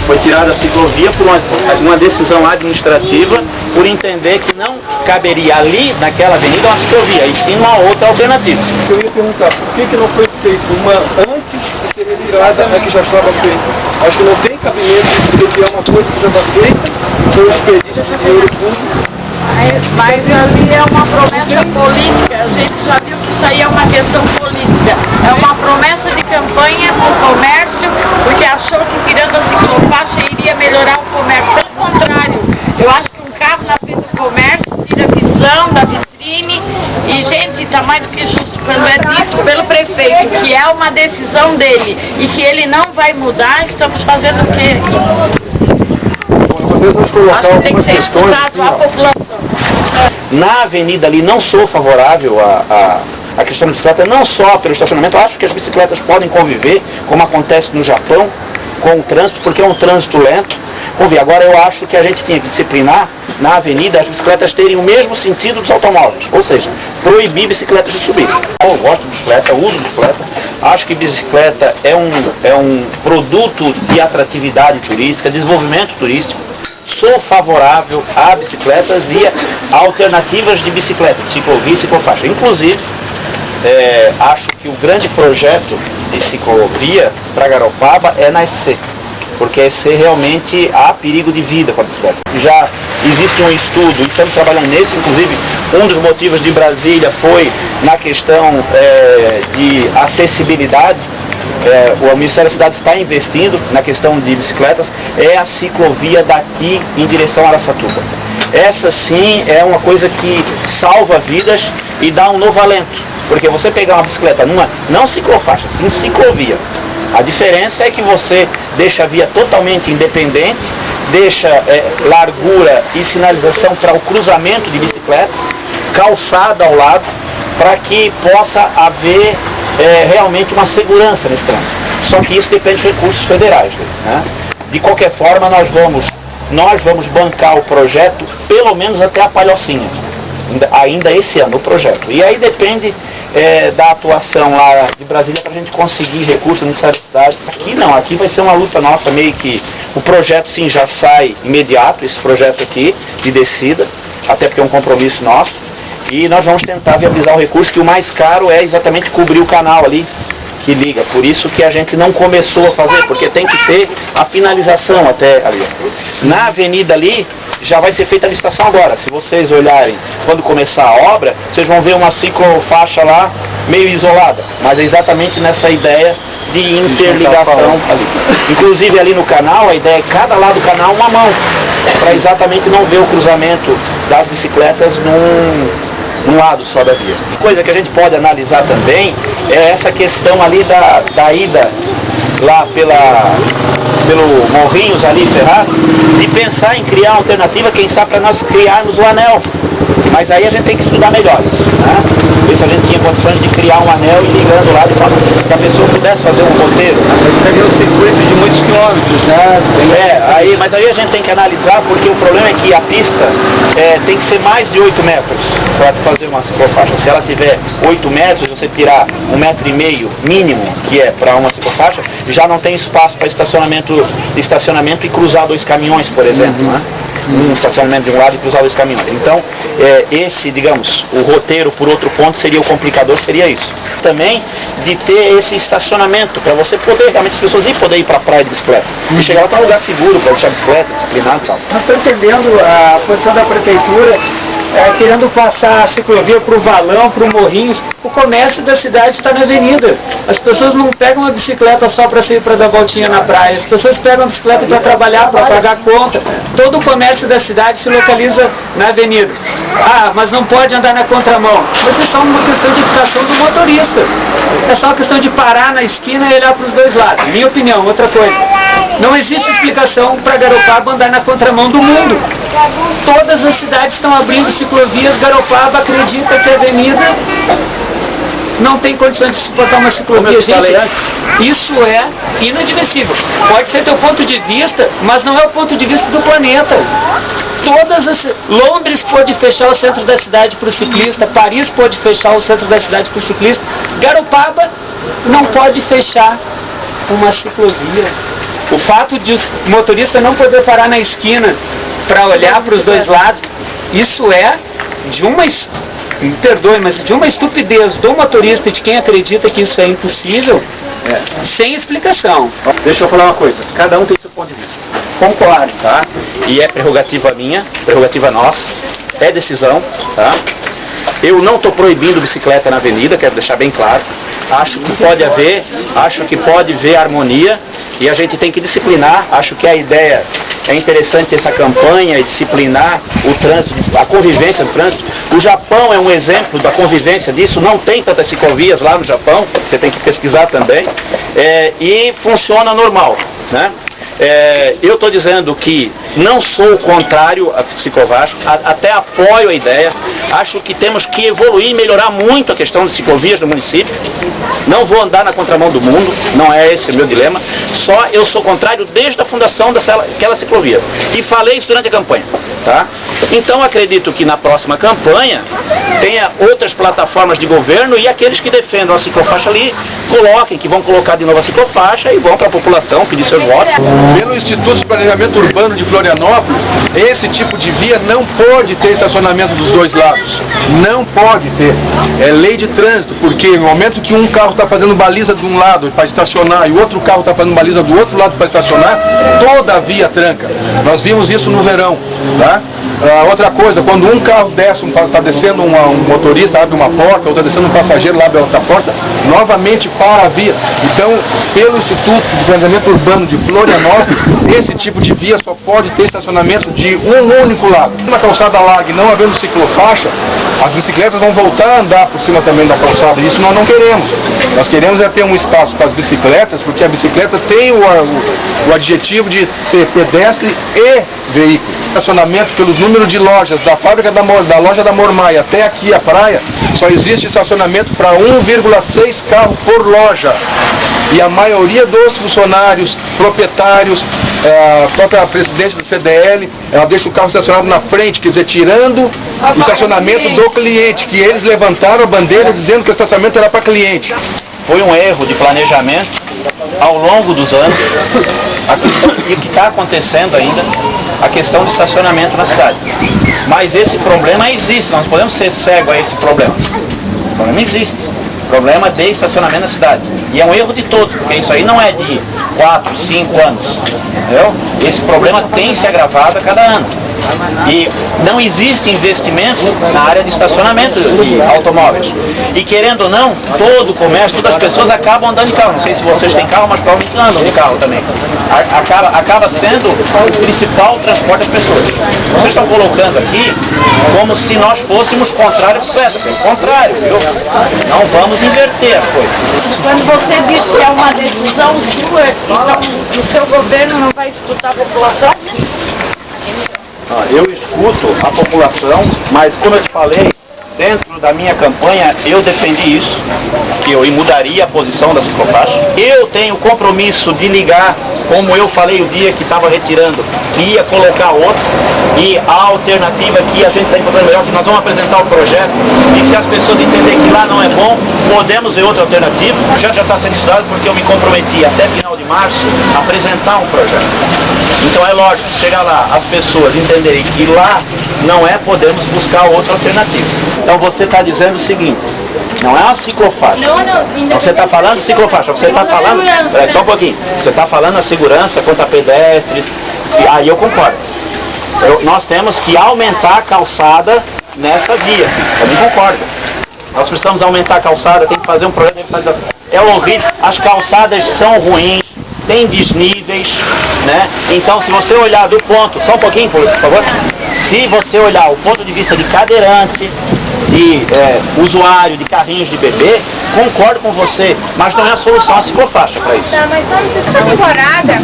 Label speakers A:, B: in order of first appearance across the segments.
A: Foi tirada a ciclovia por uma decisão administrativa, por entender que não caberia ali, naquela avenida, uma ciclovia, e sim uma outra alternativa.
B: Eu ia perguntar, por que não foi feita uma antes de ser retirada a que já estava feita? Acho que não tem cabimento de retirar uma coisa que já está feita, foi um desperdício de dinheiro público.
C: Mas ali é uma promessa política, a gente já viu que isso aí é uma questão política. É uma promessa de campanha no comércio, porque achou que tirando a ciclofaixa iria melhorar o comércio. Pelo contrário, eu acho que um carro na frente do comércio tira a visão da vitrine e, gente, está mais do que justo quando é dito pelo prefeito que é uma decisão dele e que ele não vai mudar, estamos fazendo o quê? Acho que tem que ser escutado a população.
A: Na avenida ali não sou favorável à questão da bicicleta, não só pelo estacionamento. Eu acho que as bicicletas podem conviver, como acontece no Japão, com o trânsito, porque é um trânsito lento. Vamos ver, agora eu acho que a gente tinha que disciplinar na avenida as bicicletas terem o mesmo sentido dos automóveis, ou seja, proibir bicicletas de subir. Eu gosto de bicicleta, uso bicicleta, acho que bicicleta é um produto de atratividade turística, desenvolvimento turístico. Sou favorável a bicicletas e a alternativas de bicicleta, de ciclovia e ciclofaixa. Inclusive, acho que o grande projeto de ciclovia para Garopaba é na SC, porque a SC realmente há perigo de vida com a bicicleta. Já existe um estudo, e estamos trabalhando nesse, inclusive um dos motivos de Brasília foi na questão de acessibilidade. O Ministério da Cidade está investindo na questão de bicicletas, é a ciclovia daqui em direção a Araçatuba. Essa sim é uma coisa que salva vidas e dá um novo alento, porque você pegar uma bicicleta numa, não ciclofaixa, sim ciclovia, a diferença é que você deixa a via totalmente independente, deixa largura e sinalização para o cruzamento de bicicletas, calçada ao lado, para que possa haver realmente uma segurança nesse trânsito. Só que isso depende de recursos federais, né? De qualquer forma, nós vamos bancar o projeto pelo menos até a Palhocinha, ainda esse ano, o projeto. E aí depende da atuação lá de Brasília para a gente conseguir recursos no Ministério da Cidade. Aqui não, aqui vai ser uma luta nossa, meio que o projeto sim já sai imediato, esse projeto aqui de descida, até porque é um compromisso nosso. E nós vamos tentar viabilizar o recurso, que o mais caro é exatamente cobrir o canal ali que liga. Por isso que a gente não começou a fazer, porque tem que ter a finalização até ali. Na avenida ali, já vai ser feita a licitação agora. Se vocês olharem, quando começar a obra, vocês vão ver uma ciclofaixa lá, meio isolada. Mas é exatamente nessa ideia de interligação ali. Inclusive ali no canal, a ideia é cada lado do canal uma mão, para exatamente não ver o cruzamento das bicicletas num lado só da via. Coisa que a gente pode analisar também é essa questão ali da ida lá pelo Morrinhos ali, Ferraz, de pensar em criar uma alternativa, quem sabe para nós criarmos o anel. Mas aí a gente tem que estudar melhor, né? Ver se a gente tinha condições de criar um anel e ligando lá de forma que a pessoa pudesse fazer um roteiro, né?
B: Teria um circuito de muitos quilômetros, né?
A: Mas aí a gente tem que analisar, porque o problema é que a pista tem que ser mais de 8 metros para fazer uma ciclofaixa. Se ela tiver 8 metros, você tirar 1,5 metro mínimo, que é para uma ciclofaixa, já não tem espaço para estacionamento e cruzar 2 caminhões, por exemplo, né? Um estacionamento de um lado e cruzar 2 caminhões. Então, digamos, o roteiro por outro ponto seria o complicador, seria isso. Também de ter esse estacionamento, para você poder, realmente as pessoas poder ir para a praia de bicicleta. E chegar lá para um lugar seguro, para deixar a bicicleta, disciplinado e tal.
D: Não estou entendendo a posição da prefeitura, querendo passar a ciclovia para o Valão, para o Morrinhos. O comércio da cidade está na avenida. As pessoas não pegam uma bicicleta só para sair para dar voltinha na praia. As pessoas pegam a bicicleta para trabalhar, para pagar conta. Todo o comércio da cidade se localiza na avenida. Ah, mas não pode andar na contramão. Mas é só uma questão de educação do motorista. É só uma questão de parar na esquina e olhar para os dois lados. Minha opinião, outra coisa. Não existe explicação para Garopaba andar na contramão do mundo. Todas as cidades estão abrindo ciclovias. Garopaba acredita que a avenida não tem condições de suportar uma ciclovia. Gente, isso é inadmissível. Pode ser teu ponto de vista, mas não é o ponto de vista do planeta. Londres pode fechar o centro da cidade para o ciclista, Paris pode fechar o centro da cidade para o ciclista, Garopaba não pode fechar uma ciclovia. O fato de o motorista não poder parar na esquina para olhar para os dois lados, isso é de uma, me perdoe, mas de uma estupidez do motorista e de quem acredita que isso é impossível, sem explicação.
A: Deixa eu falar uma coisa, cada um tem seu ponto de vista. Concordo, tá? E é prerrogativa minha, prerrogativa nossa, é decisão, tá? Eu não estou proibindo bicicleta na avenida, quero deixar bem claro. Acho que pode haver harmonia e a gente tem que disciplinar. Acho que a ideia é interessante, essa campanha, e disciplinar o trânsito, a convivência no trânsito. O Japão é um exemplo da convivência disso, não tem tantas ciclovias lá no Japão, você tem que pesquisar também, e funciona normal, né? Eu estou dizendo que não sou contrário a ciclovasco, até apoio a ideia. Acho que temos que evoluir e melhorar muito a questão de ciclovias no município. Não vou andar na contramão do mundo, não é esse o meu dilema. Só eu sou contrário desde a fundação daquela ciclovia. E falei isso durante a campanha, tá? Então acredito que na próxima campanha tenha outras plataformas de governo e aqueles que defendam a ciclofaixa ali, coloquem, que vão colocar de novo a ciclofaixa e vão para a população pedir seus votos.
B: Pelo Instituto de Planejamento Urbano de Florianópolis, esse tipo de via não pode ter estacionamento dos dois lados. Não pode ter. É lei de trânsito, porque no momento que um carro está fazendo baliza de um lado para estacionar e o outro carro está fazendo baliza do outro lado para estacionar, toda a via tranca. Nós vimos isso no verão, tá? Outra coisa, quando um carro desce, está descendo um motorista, abre uma porta, ou está descendo um passageiro, abre outra porta, novamente para a via. Então, pelo Instituto de Planejamento Urbano de Florianópolis, esse tipo de via só pode ter estacionamento de um único lado. Na calçada larga e não havendo ciclofaixa, as bicicletas vão voltar a andar por cima também da calçada. Isso nós não queremos. Nós queremos é ter um espaço para as bicicletas, porque a bicicleta tem o adjetivo de ser pedestre e veículo. Estacionamento pelo número de lojas da fábrica da loja da Mormai até aqui a praia, só existe estacionamento para 1,6 carros por loja. E a maioria dos funcionários, proprietários, a própria presidente do CDL, ela deixa o carro estacionado na frente, quer dizer, tirando o estacionamento do cliente, que eles levantaram a bandeira dizendo que o estacionamento era para cliente.
A: Foi um erro de planejamento ao longo dos anos, e o que está acontecendo ainda, a questão do estacionamento na cidade. Mas esse problema existe, nós não podemos ser cegos a esse problema. O problema existe. O problema de estacionamento na cidade. E é um erro de todos, porque isso aí não é de 4, 5 anos. Entendeu? Esse problema tem se agravado a cada ano. E não existe investimento na área de estacionamento de automóveis. E querendo ou não, todo o comércio, todas as pessoas acabam andando de carro. Não sei se vocês têm carro, mas provavelmente andam de carro também. Acaba sendo o principal transporte das pessoas. Vocês estão colocando aqui como se nós fôssemos contrários à bicicleta. Pelo contrário, viu? Não vamos inverter as coisas.
C: Quando você diz que é uma decisão sua, então o seu governo não vai escutar a população?
A: Eu escuto a população, mas como eu te falei, dentro da minha campanha eu defendi isso, que eu mudaria a posição da ciclofaixa. Eu tenho compromisso de ligar, como eu falei o dia que estava retirando, que ia colocar outro, e a alternativa que a gente está encontrando melhor, que nós vamos apresentar o projeto, e se as pessoas entenderem que lá não é bom, podemos ver outra alternativa. O projeto já está sendo estudado porque eu me comprometi até final de março a apresentar um projeto. Então é lógico, se chegar lá, as pessoas entenderem que lá não é, podemos buscar outra alternativa. Então você está dizendo o seguinte, não é uma ciclofaixa. Não, você está falando de ciclofaixa, você está falando... Peraí, só um pouquinho. Você está falando a segurança quanto a pedestres. Aí eu concordo. Nós temos que aumentar a calçada nessa via. Também concordo. Nós precisamos aumentar a calçada, tem que fazer um projeto de revitalização. É horrível, as calçadas são ruins, tem desníveis, né? Então se você olhar do ponto, só um pouquinho por favor, se você olhar o ponto de vista de cadeirante, de usuário de carrinhos de bebê, concordo com você, mas não é a solução a ciclofaixa para isso.
E: Tá, mas essa temporada,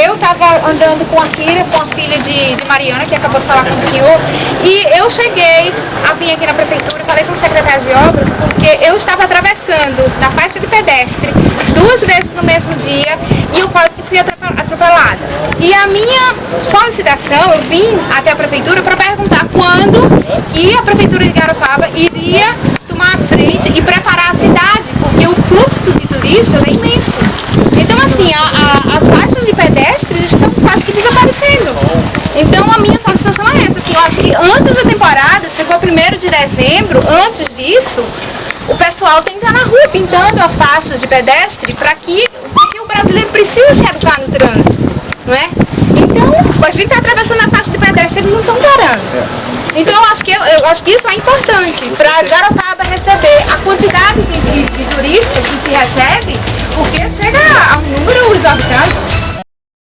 E: eu estava andando com a filha de Mariana, que acabou de falar com o senhor, e eu cheguei a vir aqui na prefeitura, falei com o secretário de obras, porque eu estava atravessando na faixa de pedestre 2 vezes no mesmo dia, e eu quase que fui atropelada. E a minha solicitação, eu vim até a prefeitura para perguntar quando que a prefeitura de Garopaba iria tomar a frente e preparar a cidade, porque o fluxo de turistas é imenso. Então assim, as faixas de acontecendo. Então a minha solicitação é essa, que eu acho que antes da temporada, chegou 1º de dezembro, antes disso, o pessoal tem que estar na rua pintando as faixas de pedestre porque o brasileiro precisa se educar no trânsito, não é? Então, a gente está atravessando a faixa de pedestre, eles não estão parando. Então eu acho que isso é importante para Garopaba receber a quantidade de turistas que se recebe, porque chega a um número exorbitante.